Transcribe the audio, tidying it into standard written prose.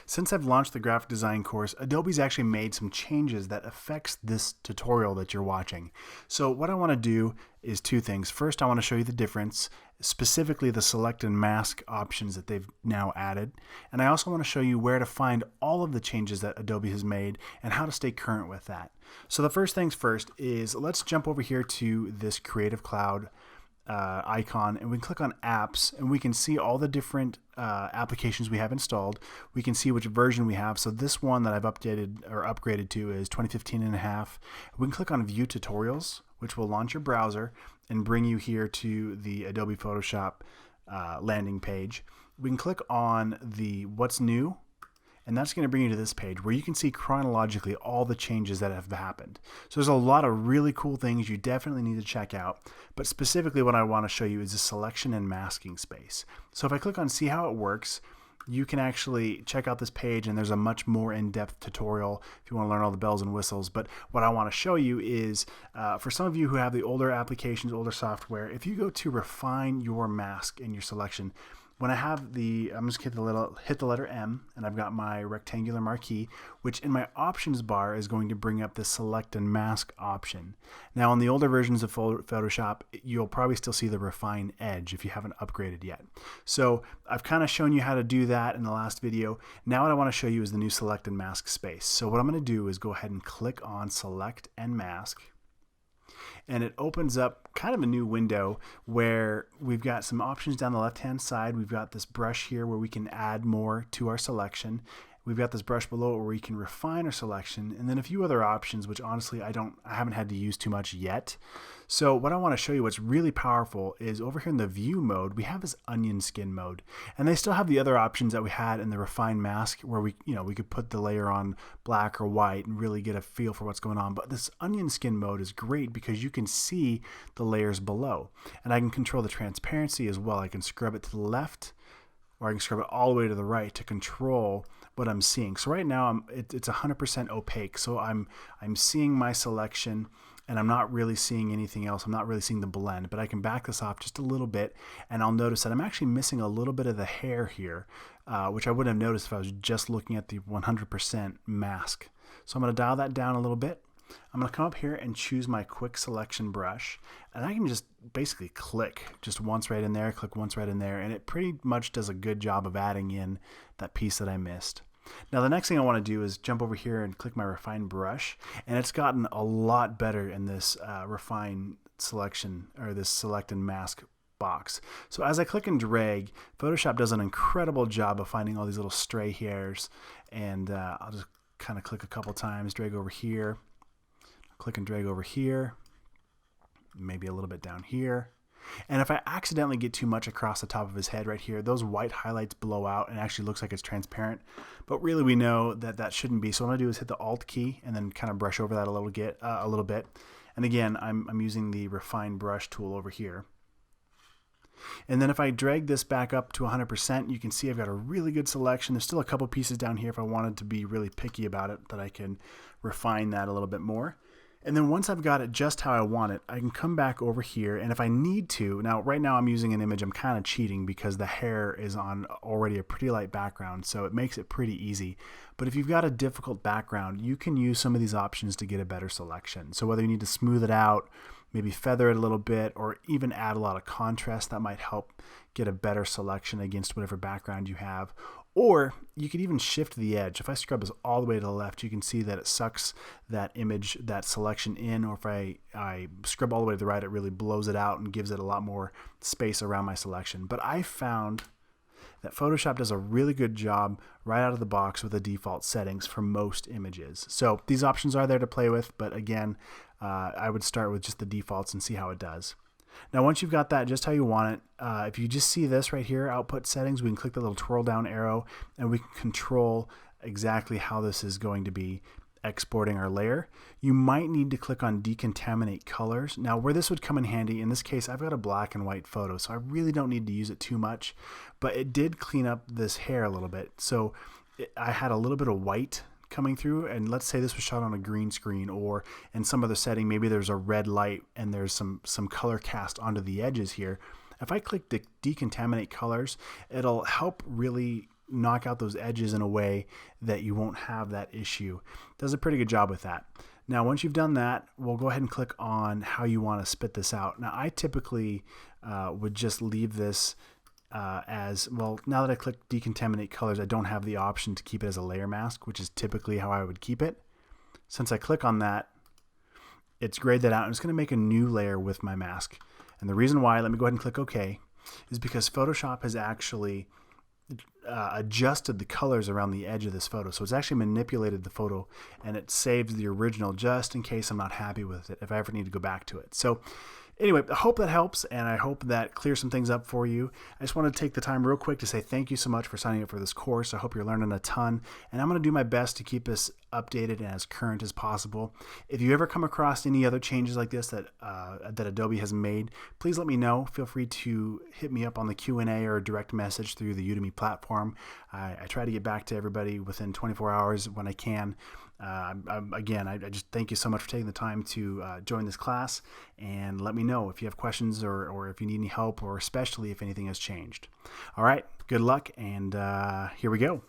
Since I've launched the graphic design course, Adobe's actually made some changes that affects this tutorial that you're watching. So what I want to do is two things. First, I want to show you the difference, specifically the select and mask options that they've now added. And I also want to show you where to find all of the changes that Adobe has made and how to stay current with that. So the first things first is let's jump over here to this Creative Cloud icon, and we can click on apps, and we can see all the different applications we have installed. We can see which version we have. So this one that I've updated or upgraded to is 2015.5. We can click on View Tutorials, which will launch your browser and bring you here to the Adobe Photoshop landing page. We can click on the What's New, and that's going to bring you to this page where you can see chronologically all the changes that have happened. So there's a lot of really cool things you definitely need to check out, but specifically what I want to show you is the selection and masking space. So if I click on see how it works, you can actually check out this page, and there's a much more in-depth tutorial if you want to learn all the bells and whistles. But what I want to show you is for some of you who have the older applications, older software, if you go to refine your mask in your selection, when I have I'm just hit the letter M, and I've got my rectangular marquee, which in my options bar is going to bring up the select and mask option. Now on the older versions of Photoshop, you'll probably still see the refine edge if you haven't upgraded yet. So I've kind of shown you how to do that in the last video. Now what I want to show you is the new select and mask space. So what I'm going to do is go ahead and click on select and mask. And it opens up kind of a new window where we've got some options down the left-hand side. We've got this brush here where we can add more to our selection. We've got this brush below where we can refine our selection, and then a few other options, which honestly I haven't had to use too much yet. So what I want to show you, what's really powerful, is over here in the view mode, we have this onion skin mode, and they still have the other options that we had in the refine mask, where we could put the layer on black or white and really get a feel for what's going on. But this onion skin mode is great because you can see the layers below, and I can control the transparency as well. I can scrub it to the left, or I can scrub it all the way to the right to control what I'm seeing. So right now it's 100% opaque, so I'm seeing my selection, and I'm not really seeing anything else. I'm not really seeing the blend, but I can back this off just a little bit, and I'll notice that I'm actually missing a little bit of the hair here, which I wouldn't have noticed if I was just looking at the 100% mask. So I'm going to dial that down a little bit. I'm going to come up here and choose my quick selection brush, and I can just basically click just once right in there, click once right in there, and it pretty much does a good job of adding in that piece that I missed. Now the next thing I want to do is jump over here and click my refine brush, and it's gotten a lot better in this refine selection, or this select and mask box. So as I click and drag, Photoshop does an incredible job of finding all these little stray hairs, and I'll just kind of click a couple times, drag over here, click and drag over here, maybe a little bit down here. And if I accidentally get too much across the top of his head right here, those white highlights blow out and it actually looks like it's transparent. But really we know that that shouldn't be. So what I'm going to do is hit the Alt key and then kind of brush over that a little bit. And again, I'm using the refine brush tool over here. And then if I drag this back up to 100%, you can see I've got a really good selection. There's still a couple pieces down here if I wanted to be really picky about it, that I can refine that a little bit more. And then once I've got it just how I want it, I can come back over here, and if I need to, now right now I'm using an image, I'm kind of cheating because the hair is on already a pretty light background, so it makes it pretty easy. But if you've got a difficult background, you can use some of these options to get a better selection. So whether you need to smooth it out, maybe feather it a little bit, or even add a lot of contrast, that might help get a better selection against whatever background you have. Or you could even shift the edge. If I scrub this all the way to the left, you can see that it sucks that image, that selection in, or if I scrub all the way to the right, it really blows it out and gives it a lot more space around my selection. But I found that Photoshop does a really good job right out of the box with the default settings for most images. So these options are there to play with, but again, I would start with just the defaults and see how it does. Now once you've got that just how you want it, if you just see this right here, output settings, we can click the little twirl down arrow and we can control exactly how this is going to be exporting our layer. You might need to click on decontaminate colors. Now where this would come in handy, in this case I've got a black and white photo, so I really don't need to use it too much, but it did clean up this hair a little bit. So I had a little bit of white coming through, and let's say this was shot on a green screen, or in some other setting, maybe there's a red light and there's some color cast onto the edges here. If I click decontaminate colors, it'll help really knock out those edges in a way that you won't have that issue. It does a pretty good job with that. Now, once you've done that, we'll go ahead and click on how you want to spit this out. Now, I typically would just leave this as, well, now that I click decontaminate colors, I don't have the option to keep it as a layer mask, which is typically how I would keep it. Since I click on that, it's grayed that out. I'm just going to make a new layer with my mask. And the reason why, let me go ahead and click OK, is because Photoshop has actually adjusted the colors around the edge of this photo. So it's actually manipulated the photo, and it saves the original just in case I'm not happy with it, if I ever need to go back to it. So anyway, I hope that helps, and I hope that clears some things up for you. I just want to take the time real quick to say thank you so much for signing up for this course. I hope you're learning a ton, and I'm going to do my best to keep this updated and as current as possible. If you ever come across any other changes like this that Adobe has made, please let me know. Feel free to hit me up on the Q&A or direct message through the Udemy platform. I try to get back to everybody within 24 hours when I can. Again, I just thank you so much for taking the time to join this class, and let me know if you have questions or if you need any help, or especially if anything has changed. All right, good luck, and here we go.